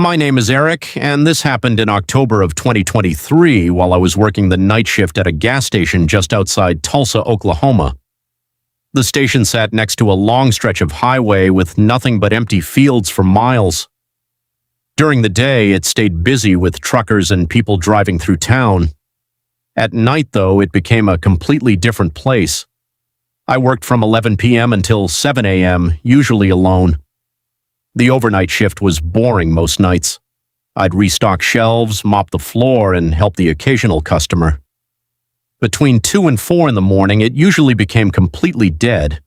My name is Eric, and this happened in October of 2023 while I was working the night shift at a gas station just outside Tulsa, Oklahoma. The station sat next to a long stretch of highway with nothing but empty fields for miles. During the day, it stayed busy with truckers and people driving through town. At night, though, it became a completely different place. I worked from 11 p.m. until 7 a.m., usually alone. The overnight shift was boring most nights. I'd restock shelves, mop the floor, and help the occasional customer. Between 2 and 4 in the morning, it usually became completely dead.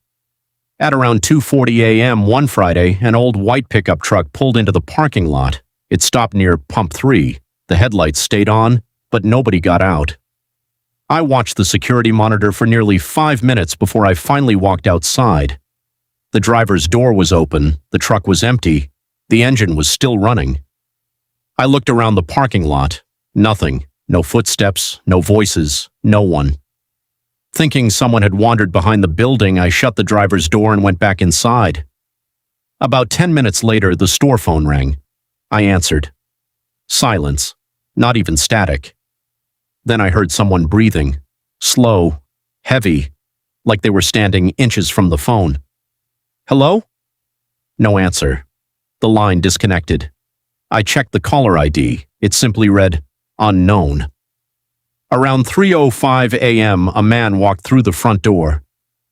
At around 2:40 a.m. one Friday, an old white pickup truck pulled into the parking lot. It stopped near Pump 3. The headlights stayed on, but nobody got out. I watched the security monitor for nearly 5 minutes before I finally walked outside. The driver's door was open, the truck was empty, the engine was still running. I looked around the parking lot. Nothing. No footsteps, no voices, no one. Thinking someone had wandered behind the building, I shut the driver's door and went back inside. About 10 minutes later, the store phone rang. I answered. Silence. Not even static. Then I heard someone breathing. Slow. Heavy. Like they were standing inches from the phone. Hello? No answer. The line disconnected. I checked the caller ID. It simply read, unknown. Around 3:05 a.m., a man walked through the front door.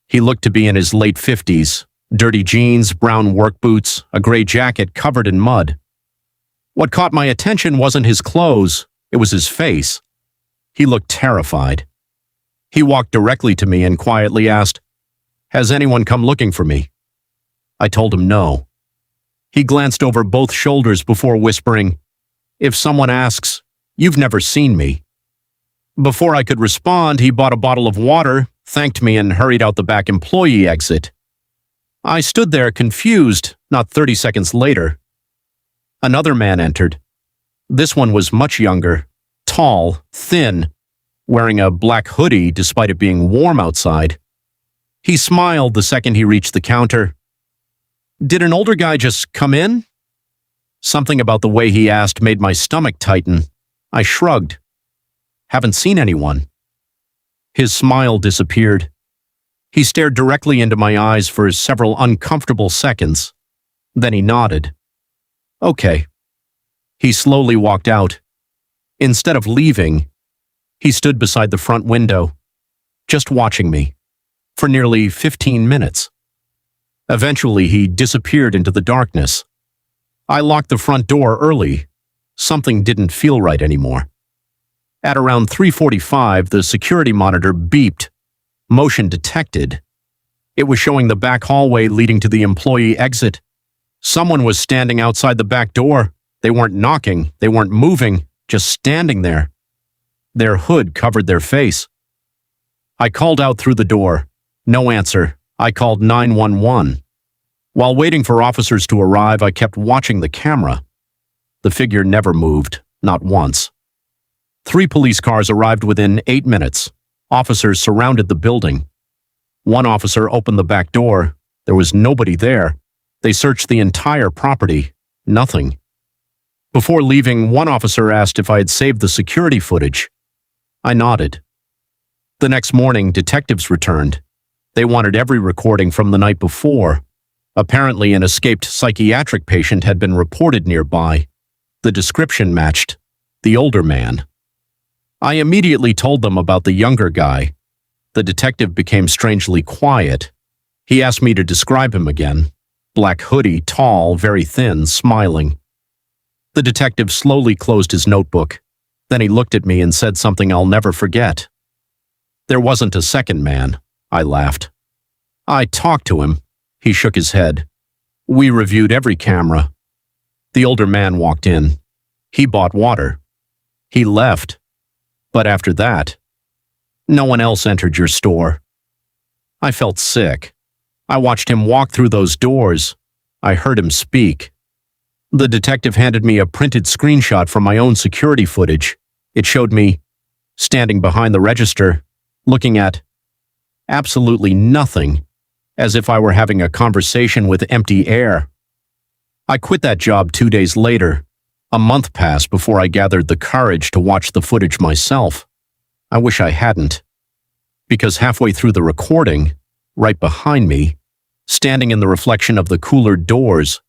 He looked to be in his late 50s, dirty jeans, brown work boots, a gray jacket covered in mud. What caught my attention wasn't his clothes, it was his face. He looked terrified. He walked directly to me and quietly asked, "Has anyone come looking for me?" I told him no. He glanced over both shoulders before whispering, "If someone asks, you've never seen me." Before I could respond, he bought a bottle of water, thanked me, and hurried out the back employee exit. I stood there confused. Not 30 seconds later, another man entered. This one was much younger, tall, thin, wearing a black hoodie despite it being warm outside. He smiled the second he reached the counter. "Did an older guy just come in?" Something about the way he asked made my stomach tighten. I shrugged. "Haven't seen anyone." His smile disappeared. He stared directly into my eyes for several uncomfortable seconds. Then he nodded. "Okay." He slowly walked out. Instead of leaving, he stood beside the front window, just watching me, for nearly 15 minutes. Eventually, he disappeared into the darkness. I locked the front door early. Something didn't feel right anymore. At around 3:45, the security monitor beeped. Motion detected. It was showing the back hallway leading to the employee exit. Someone was standing outside the back door. They weren't knocking, they weren't moving, just standing there. Their hood covered their face. I called out through the door. No answer. I called 911. While waiting for officers to arrive, I kept watching the camera. The figure never moved, not once. 3 police cars arrived within 8 minutes. Officers surrounded the building. One officer opened the back door. There was nobody there. They searched the entire property. Nothing. Before leaving, one officer asked if I had saved the security footage. I nodded. The next morning, detectives returned. They wanted every recording from the night before. Apparently, an escaped psychiatric patient had been reported nearby. The description matched. The older man. I immediately told them about the younger guy. The detective became strangely quiet. He asked me to describe him again. Black hoodie, tall, very thin, smiling. The detective slowly closed his notebook. Then he looked at me and said something I'll never forget. "There wasn't a second man," I laughed. "I talked to him." He shook his head. "We reviewed every camera." The older man walked in. He bought water. He left. But after that, no one else entered your store. I felt sick. I watched him walk through those doors. I heard him speak. The detective handed me a printed screenshot from my own security footage. It showed me standing behind the register, looking at absolutely nothing, as if I were having a conversation with empty air. I quit that job 2 days later. A month passed before I gathered the courage to watch the footage myself. I wish I hadn't. Because halfway through the recording, right behind me, standing in the reflection of the cooler doors,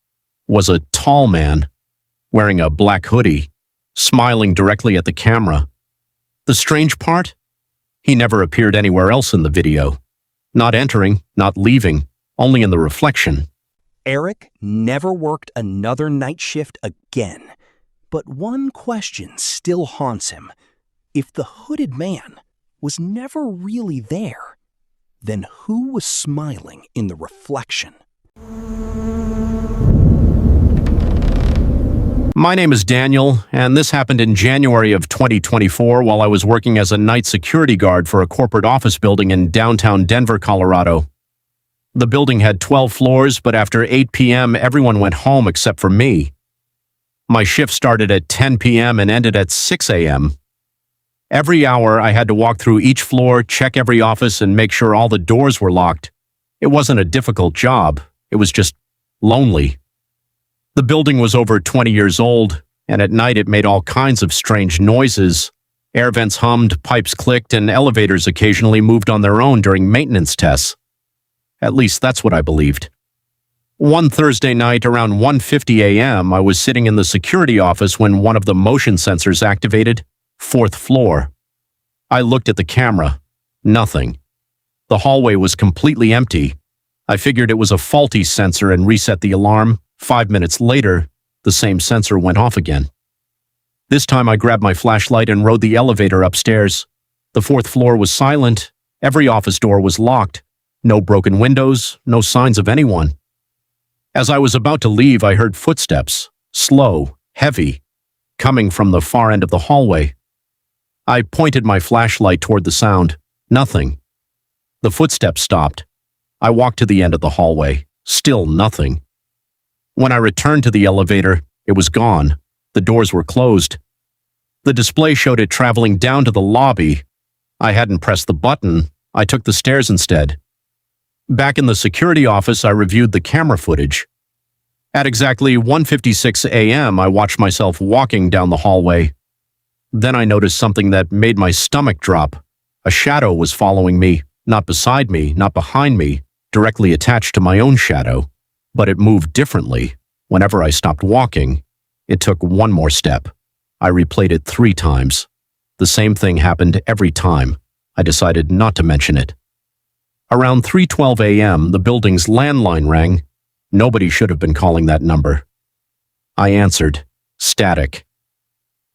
was a tall man, wearing a black hoodie, smiling directly at the camera. The strange part? He never appeared anywhere else in the video. Not entering, not leaving, only in the reflection. Eric never worked another night shift again. But one question still haunts him. If the hooded man was never really there, then who was smiling in the reflection? My name is Daniel, and this happened in January of 2024 while I was working as a night security guard for a corporate office building in downtown Denver, Colorado. The building had 12 floors, but after 8 p.m., everyone went home except for me. My shift started at 10 p.m. and ended at 6 a.m. Every hour, I had to walk through each floor, check every office, and make sure all the doors were locked. It wasn't a difficult job. It was just lonely. The building was over 20 years old, and at night it made all kinds of strange noises. Air vents hummed, pipes clicked, and elevators occasionally moved on their own during maintenance tests. At least that's what I believed. One Thursday night around 1:50 a.m., I was sitting in the security office when one of the motion sensors activated. 4th floor. I looked at the camera. Nothing. The hallway was completely empty. I figured it was a faulty sensor and reset the alarm. 5 minutes later, the same sensor went off again. This time I grabbed my flashlight and rode the elevator upstairs. The 4th floor was silent. Every office door was locked. No broken windows, no signs of anyone. As I was about to leave, I heard footsteps, slow, heavy, coming from the far end of the hallway. I pointed my flashlight toward the sound. Nothing. The footsteps stopped. I walked to the end of the hallway. Still nothing. When I returned to the elevator, it was gone. The doors were closed. The display showed it traveling down to the lobby. I hadn't pressed the button. I took the stairs instead. Back in the security office, I reviewed the camera footage. At exactly 1:56 a.m., I watched myself walking down the hallway. Then I noticed something that made my stomach drop. A shadow was following me, not beside me, not behind me, directly attached to my own shadow. But it moved differently. Whenever I stopped walking, it took one more step. I replayed it 3 times. The same thing happened every time. I decided not to mention it. Around 3:12 a.m., the building's landline rang. Nobody should have been calling that number. I answered. Static.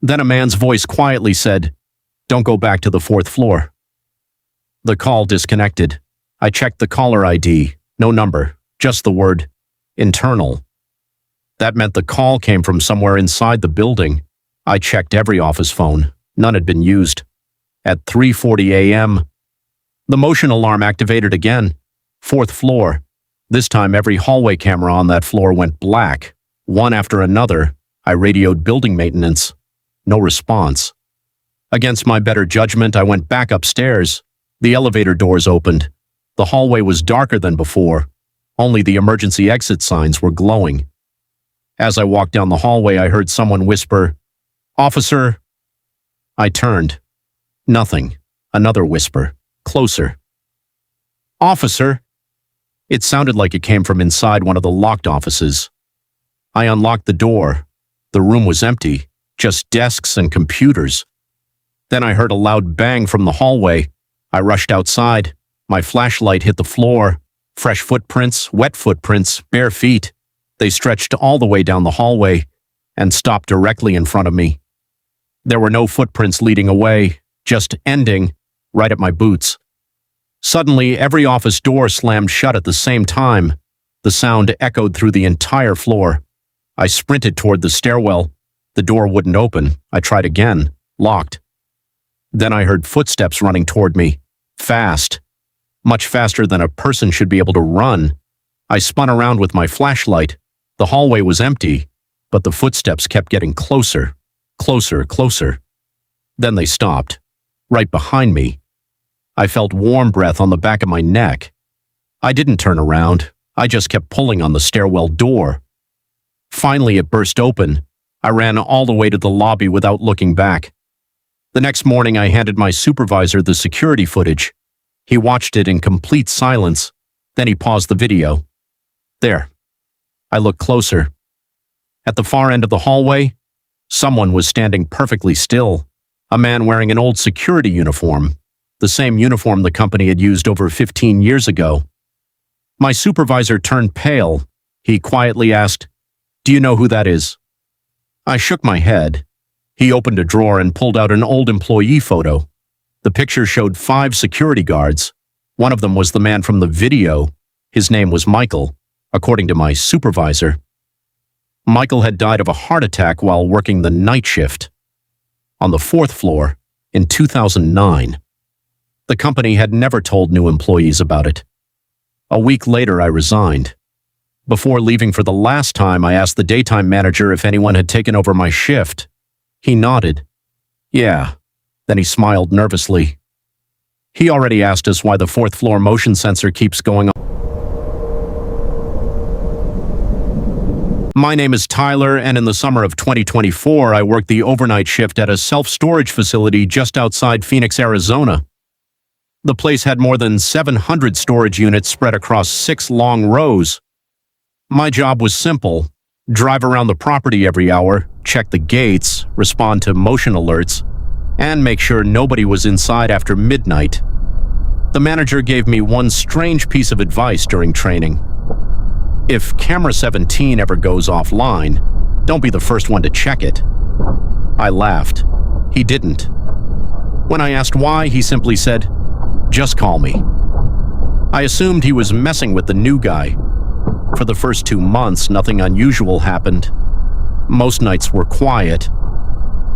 Then a man's voice quietly said, "Don't go back to the 4th floor." The call disconnected. I checked the caller ID. No number, just the word internal. That meant the call came from somewhere inside the building. I checked every office phone. None had been used. At 3:40 a.m., the motion alarm activated again. 4th floor. This time every hallway camera on that floor went black. One after another, I radioed building maintenance. No response. Against my better judgment, I went back upstairs. The elevator doors opened. The hallway was darker than before. Only the emergency exit signs were glowing. As I walked down the hallway, I heard someone whisper, "Officer." I turned. Nothing. Another whisper. Closer. "Officer." It sounded like it came from inside one of the locked offices. I unlocked the door. The room was empty, just desks and computers. Then I heard a loud bang from the hallway. I rushed outside. My flashlight hit the floor. Fresh footprints, wet footprints, bare feet. They stretched all the way down the hallway and stopped directly in front of me. There were no footprints leading away, just ending right at my boots. Suddenly, every office door slammed shut at the same time. The sound echoed through the entire floor. I sprinted toward the stairwell. The door wouldn't open. I tried again. Locked. Then I heard footsteps running toward me. Fast. Much faster than a person should be able to run. I spun around with my flashlight. The hallway was empty, but the footsteps kept getting closer. Closer, closer. Then they stopped. Right behind me. I felt warm breath on the back of my neck. I didn't turn around. I just kept pulling on the stairwell door. Finally, it burst open. I ran all the way to the lobby without looking back. The next morning, I handed my supervisor the security footage. He watched it in complete silence. Then he paused the video. There. I looked closer. At the far end of the hallway, someone was standing perfectly still. A man wearing an old security uniform, the same uniform the company had used over 15 years ago. My supervisor turned pale. He quietly asked, "Do you know who that is?" I shook my head. He opened a drawer and pulled out an old employee photo. The picture showed 5 security guards. One of them was the man from the video. His name was Michael, according to my supervisor. Michael had died of a heart attack while working the night shift. On the 4th floor, in 2009. The company had never told new employees about it. A week later, I resigned. Before leaving for the last time, I asked the daytime manager if anyone had taken over my shift. He nodded. Yeah. Then he smiled nervously. He already asked us why the 4th floor motion sensor keeps going on. My name is Tyler, and in the summer of 2024, I worked the overnight shift at a self-storage facility just outside Phoenix, Arizona. The place had more than 700 storage units spread across 6 long rows. My job was simple: drive around the property every hour, check the gates, respond to motion alerts, and make sure nobody was inside after midnight. The manager gave me one strange piece of advice during training. If camera 17 ever goes offline, don't be the first one to check it. I laughed. He didn't. When I asked why, he simply said, "Just call me." I assumed he was messing with the new guy. For the first 2 months, nothing unusual happened. Most nights were quiet.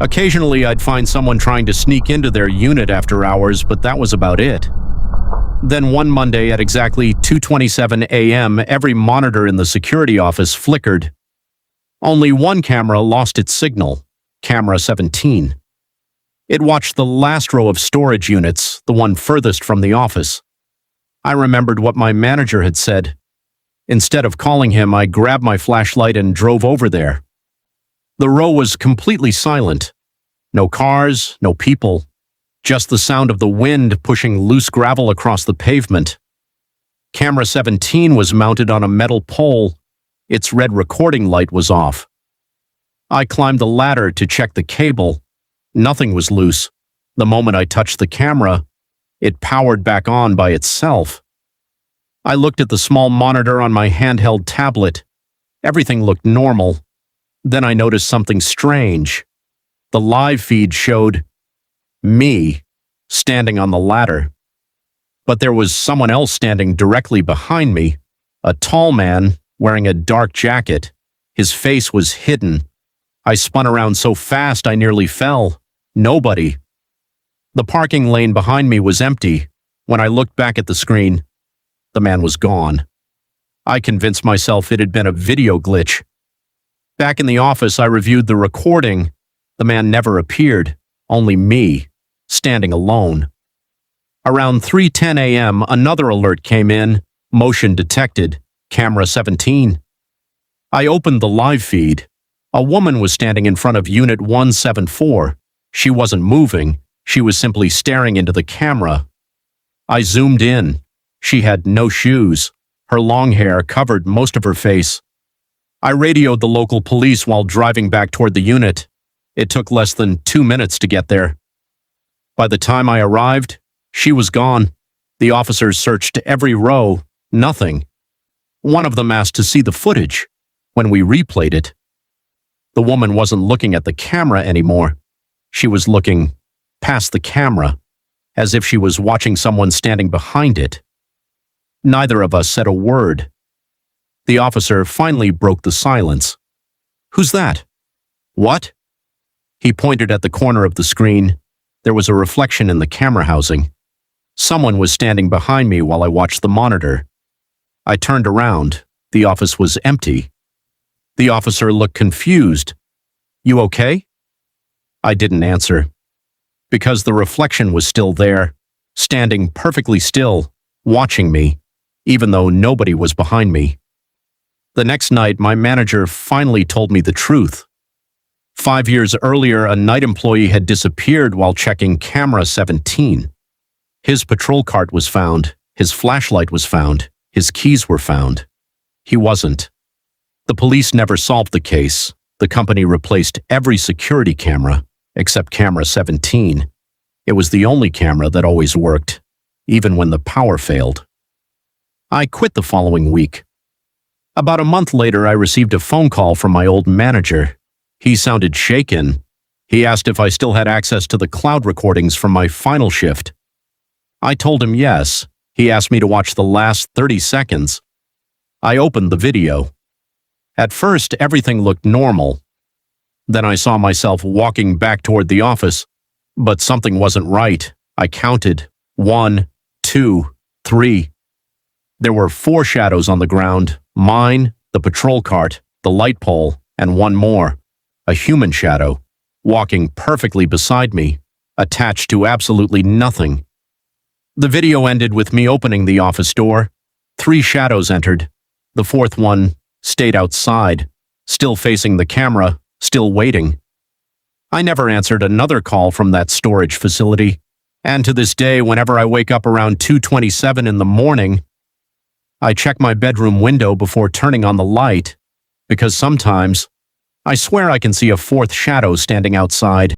Occasionally, I'd find someone trying to sneak into their unit after hours, but that was about it. Then one Monday at exactly 2:27 a.m., every monitor in the security office flickered. Only one camera lost its signal, camera 17. It watched the last row of storage units, the one furthest from the office. I remembered what my manager had said. Instead of calling him, I grabbed my flashlight and drove over there. The row was completely silent. No cars, no people. Just the sound of the wind pushing loose gravel across the pavement. Camera 17 was mounted on a metal pole. Its red recording light was off. I climbed the ladder to check the cable. Nothing was loose. The moment I touched the camera, it powered back on by itself. I looked at the small monitor on my handheld tablet. Everything looked normal. Then I noticed something strange. The live feed showed me standing on the ladder. But there was someone else standing directly behind me, a tall man wearing a dark jacket. His face was hidden. I spun around so fast I nearly fell. Nobody. The parking lane behind me was empty. When I looked back at the screen, the man was gone. I convinced myself it had been a video glitch. Back in the office, I reviewed the recording. The man never appeared, only me, standing alone. Around 3:10 a.m., another alert came in, motion detected, camera 17. I opened the live feed. A woman was standing in front of Unit 174. She wasn't moving, she was simply staring into the camera. I zoomed in. She had no shoes. Her long hair covered most of her face. I radioed the local police while driving back toward the unit. It took less than 2 minutes to get there. By the time I arrived, she was gone. The officers searched every row. Nothing. One of them asked to see the footage. When we replayed it, the woman wasn't looking at the camera anymore. She was looking past the camera, as if she was watching someone standing behind it. Neither of us said a word. The officer finally broke the silence. "Who's that?" "What?" He pointed at the corner of the screen. There was a reflection in the camera housing. Someone was standing behind me while I watched the monitor. I turned around. The office was empty. The officer looked confused. "You okay?" I didn't answer. Because the reflection was still there, standing perfectly still, watching me, even though nobody was behind me. The next night, my manager finally told me the truth. 5 years earlier, a night employee had disappeared while checking camera 17. His patrol cart was found, his flashlight was found, his keys were found. He wasn't. The police never solved the case. The company replaced every security camera except camera 17. It was the only camera that always worked, even when the power failed. I quit the following week. About a month later, I received a phone call from my old manager. He sounded shaken. He asked if I still had access to the cloud recordings from my final shift. I told him yes. He asked me to watch the last 30 seconds. I opened the video. At first, everything looked normal. Then I saw myself walking back toward the office, but something wasn't right. I counted 1, 2, 3. There were 4 shadows on the ground: mine, the patrol cart, the light pole, and one more, a human shadow, walking perfectly beside me, attached to absolutely nothing. The video ended with me opening the office door. 3 shadows entered. The 4th one stayed outside, still facing the camera, still waiting. I never answered another call from that storage facility, and to this day, whenever I wake up around 2:27 in the morning, I check my bedroom window before turning on the light, because sometimes I swear I can see a 4th shadow standing outside.